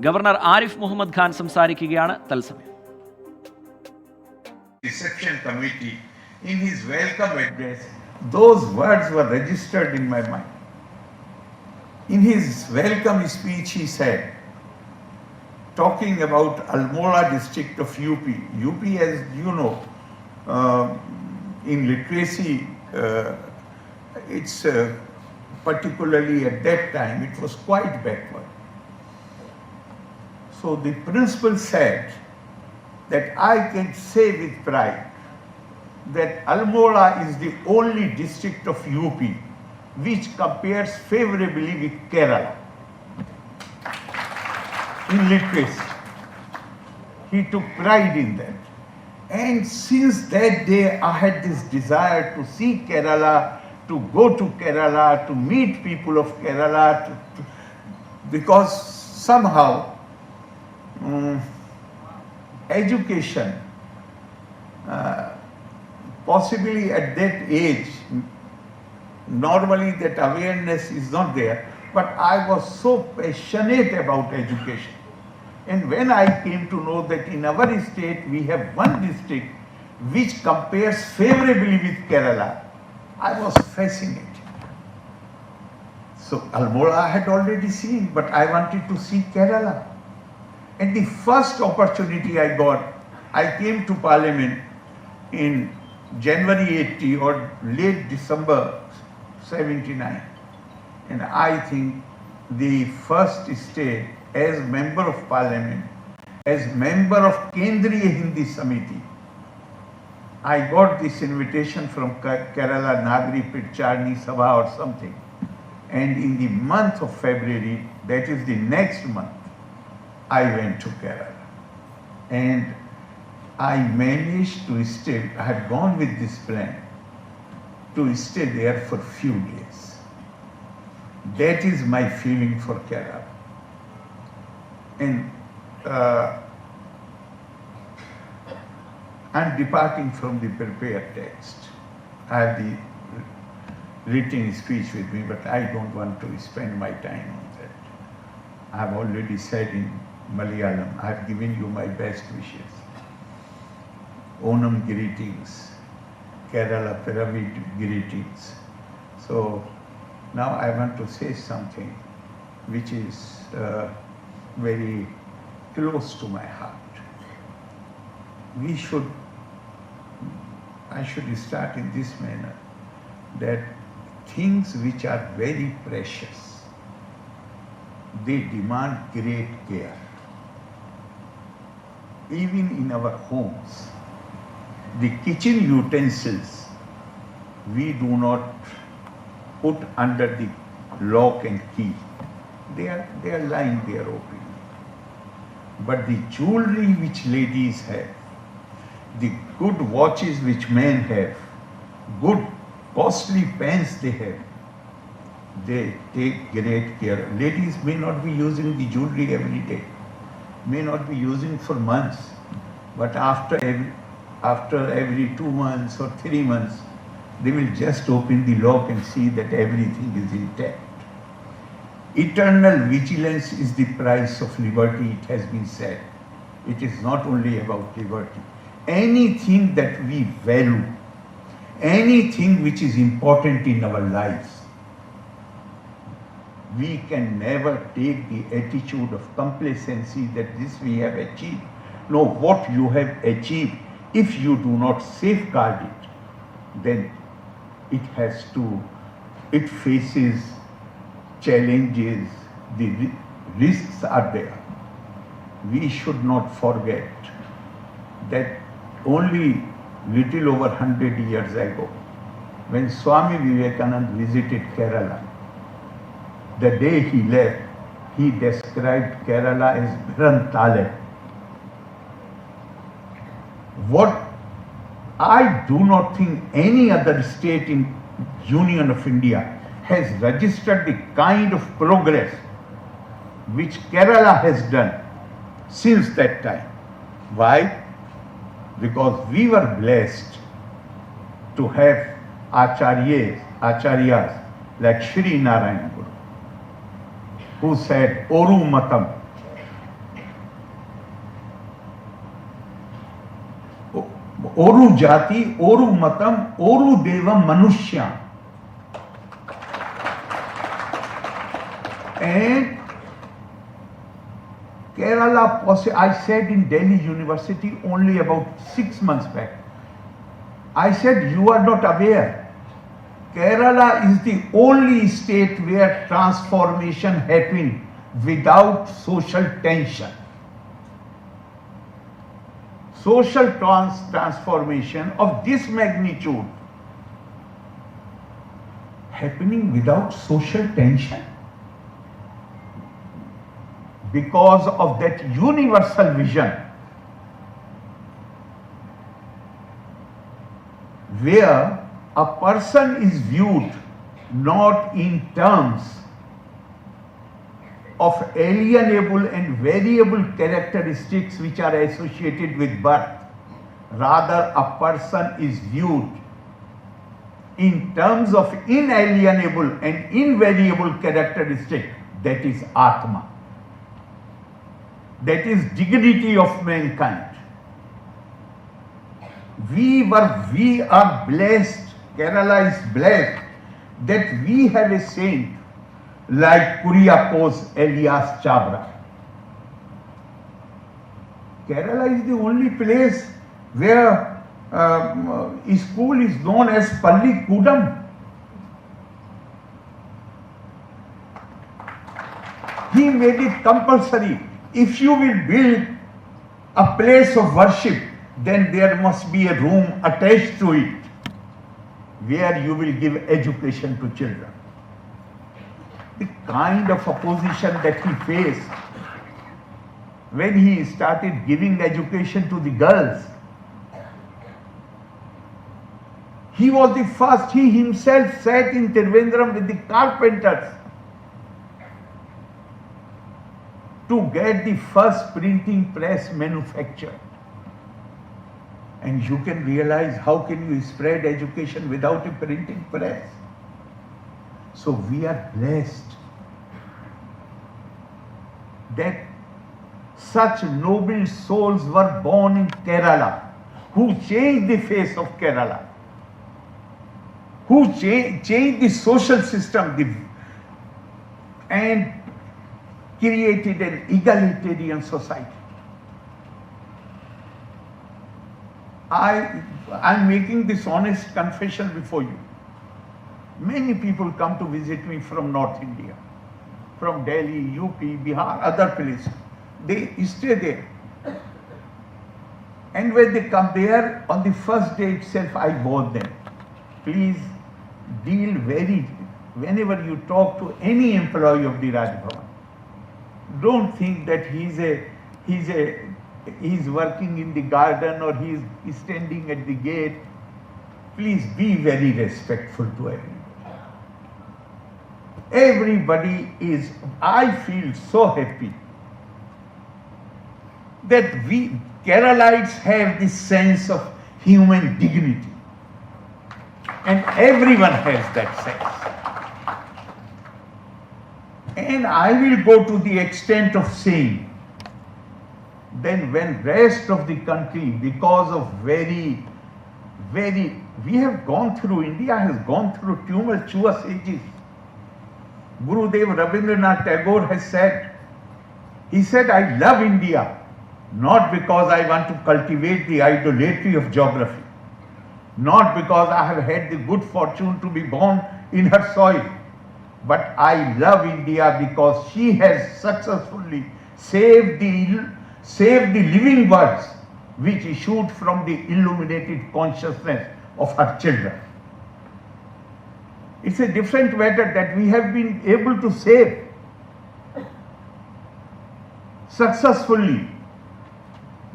Governor Arif Muhammad Khan സംസാരിക്കുകയാണ് തത്സമയം. Reception committee, in his welcome address, those words were registered in my mind. In his welcome speech, he said, talking about Almora district of UP. UP, as you know, in literacy, it's particularly at that time, it was quite backward. So the principal said that I can say with pride that Almora is the only district of UP which compares favorably with Kerala in literacy. He took pride in that. And since that day I had this desire to see Kerala, to go to Kerala, to meet people of Kerala, because somehow education, possibly at that age, normally that awareness is not there, but I was so passionate about education. And when I came to know that in our state we have one district which compares favorably with Kerala, I was fascinated. So Almora I had already seen, but I wanted to see Kerala. And the first opportunity I got, I came to Parliament in January 80 or late December 79. And I think the first stay as Member of Parliament, as member of Kendriya Hindi Samiti, I got this invitation from Kerala Nagari Pitcharni Sabha or something. And in the month of February, that is the next month, I went to Kerala. And I managed to stay, I had gone with this plan to stay there for few days. That is my feeling for Kerala. And I'm departing from the prepared text. I have the written speech with me, but I don't want to spend my time on that. I have already said in Malayalam, I have given you my best wishes. Onam greetings, Kerala Pyramid greetings. So now I want to say something which is very close to my heart. I should start in this manner, that things which are very precious, they demand great care. Even in our homes, the kitchen utensils we do not put under the lock and key. They are lying there open. But the jewelry which ladies have, the good watches which men have, good costly pens they have, they take great care. Ladies may not be using the jewelry every day, may not be using for months, but after every 2 months or 3 months, they will just open the lock and see that everything is intact. Eternal vigilance is the price of liberty, it has been said. It is not only about liberty. Anything that we value, anything which is important in our lives, we can never take the attitude of complacency that this we have achieved. No, what you have achieved, if you do not safeguard it, then it faces challenges, the risks are there. We should not forget that only little over 100 years ago, when Swami Vivekananda visited Kerala, the day he left, he described Kerala as Brantale. What I do not think any other state in Union of India has registered the kind of progress which Kerala has done since that time. Why? Because we were blessed to have acharyas like Shri Narayana Guru, who said, Oru Matam, Oru Jati, Oru Matam, Oru Devam Manushya. And Kerala, I said in Delhi University only about 6 months back. I said, you are not aware. Kerala is the only state where transformation happened without social tension. Social transformation of this magnitude happening without social tension. Because of that universal vision where a person is viewed not in terms of alienable and variable characteristics which are associated with birth. Rather, a person is viewed in terms of inalienable and invariable characteristic, that is Atma. That is dignity of mankind. We are blessed, Kerala is blessed that we have a saint like Kuriakose Elias Chabra. Kerala is the only place where school is known as Palli Kudam. He made it compulsory. If you will build a place of worship, then there must be a room attached to it where you will give education to children. The kind of opposition that he faced when he started giving education to the girls. He was the first, he himself sat in Trivandrum with the carpenters to get the first printing press manufactured. And you can realize how can you spread education without a printing press. So we are blessed that such noble souls were born in Kerala, who changed the face of Kerala, who changed the social system and created an egalitarian society. I'm making this honest confession before you. Many people come to visit me from North India, from Delhi, UP, Bihar, other places. They stay there. And when they come there, on the first day itself, I warn them, please deal whenever you talk to any employee of the Raj Bhavan, don't think that he's working in the garden or he's standing at the gate. Please be very respectful to everybody. Everybody is, I feel so happy that we Keralites have this sense of human dignity. And everyone has that sense. And I will go to the extent of saying, then when rest of the country, because of we have gone through, India has gone through tumultuous ages. Gurudev Rabindranath Tagore has said, he said, I love India, not because I want to cultivate the idolatry of geography, not because I have had the good fortune to be born in her soil, but I love India because she has successfully saved the living words which issued from the illuminated consciousness of her children. It's a different matter that we have been able to save successfully,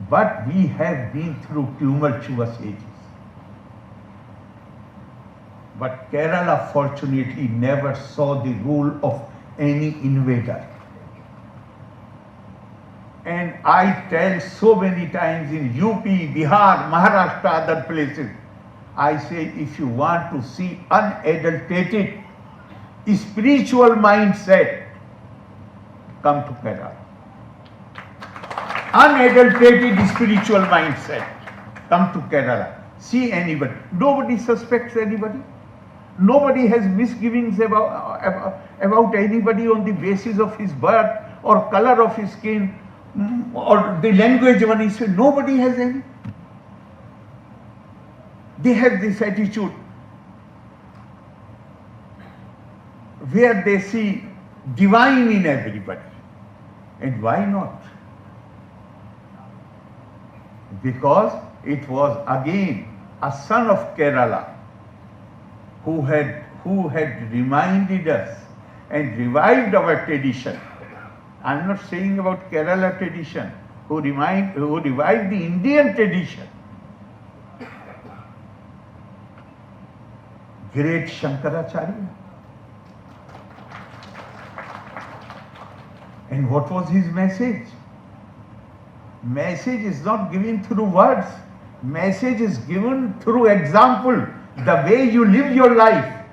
but we have been through tumultuous ages. But Kerala fortunately never saw the rule of any invader. And I tell so many times in UP, Bihar, Maharashtra, other places, I say if you want to see unadulterated spiritual mindset, come to Kerala. Unadulterated spiritual mindset. come to Kerala, see anybody. Nobody suspects anybody. Nobody has misgivings about anybody on the basis of his birth or color of his skin or the language one is. Nobody has any. They have this attitude where they see divine in everybody. And why not? Because it was again a son of Kerala who had reminded us and revived our tradition. I am not saying about Kerala tradition, who revived the Indian tradition. Great Shankaracharya. And what was his message? Message is not given through words. Message is given through example, the way you live your life.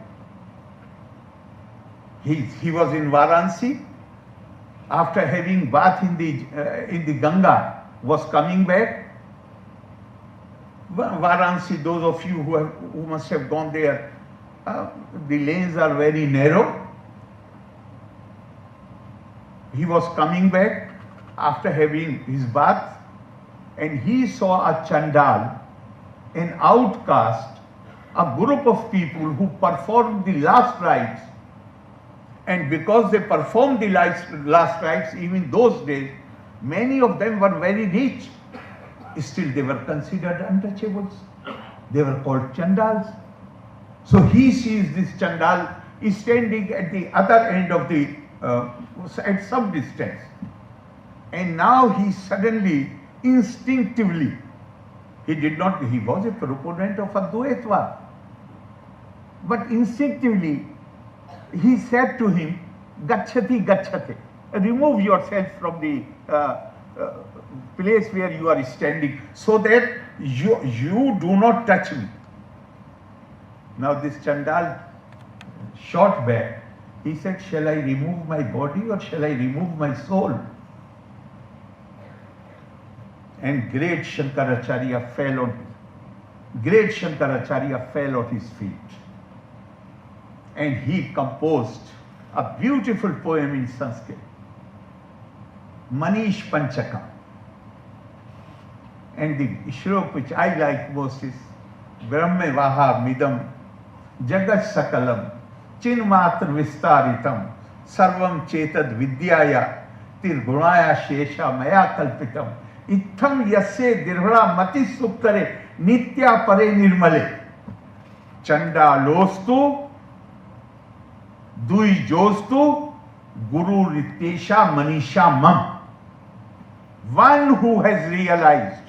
He was in Varanasi. After having bath in the Ganga, was coming back. Varanasi, those of you who must have gone there, the lanes are very narrow. He was coming back after having his bath, and he saw a chandal, an outcast, a group of people who performed the last rites. And because they performed the last rites, even those days, many of them were very rich. Still they were considered untouchables. They were called chandals. So he sees this chandal is standing at the other end of the at some distance, and now he suddenly, instinctively, he was a proponent of Advaita, but instinctively he said to him, Gachati, Gachate, remove yourself from the place where you are standing, so that you do not touch me. Now this chandal shot back. He said, shall I remove my body or shall I remove my soul? And great Shankaracharya fell on his feet. And he composed a beautiful poem in Sanskrit, Manish Panchakam. And the shlok which I like most is Brahme Vaha Midam Jagat Sakalam Chinmatra Vistaritam Sarvam Chetad Vidyaya Tirgunaya Shesha Maya Kalpitam Itham Yasye Dirvara Mati Suktare Nitya Pare Nirmale Chanda Lostu Dui Jostu Guru Ritesha Manisha Mam. One who has realized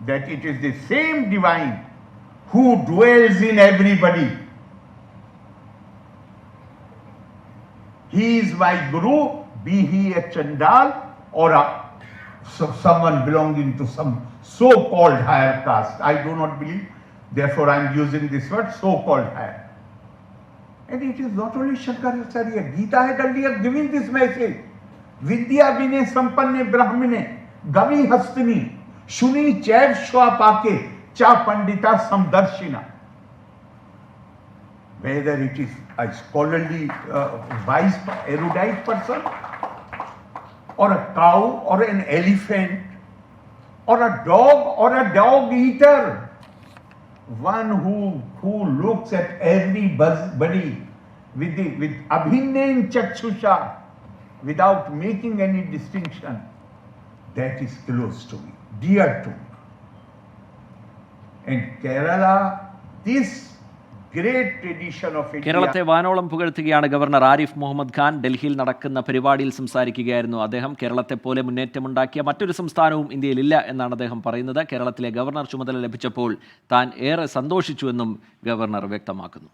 that it is the same divine who dwells in everybody. He is my Guru, be he a Chandal or someone belonging to some so-called higher caste. I do not believe, therefore I am using this word, so-called higher. And it is not only Shankaracharya. Gita had earlier given this message. Vidya Vine Sampanne Brahmine Gavi Hastini Shuni Chaiv Shwapake Cha Pandita Samdarshina. Whether it is a scholarly, wise, erudite person, or a cow, or an elephant, or a dog eater, one who looks at everybody with abhinnain chakshusha, without making any distinction, that is close to me, dear to me. And Kerala, this great tradition of India. കേരളത്തെ വാനോളം പുകഴ്ത്തുകയാണ് governor Arif Muhammad Khan. ഡൽഹിയിൽ നടക്കുന്ന പരിപാടിയിൽ സംസാരിക്കുകയായിരുന്നു അദ്ദേഹം. കേരളത്തെ പോലെ മുന്നേറ്റമുണ്ടാക്കിയ മറ്റൊരു സംസ്ഥാനവും ഇന്ത്യയിലില്ല എന്നാണ് അദ്ദേഹം പറയുന്നത്. കേരളത്തിലെ ഗവർണർ ചുമതല ലഭിച്ചപ്പോൾ താൻ ഏറെ സന്തോഷിച്ചുവെന്നും ഗവർണർ വ്യക്തമാക്കുന്നു.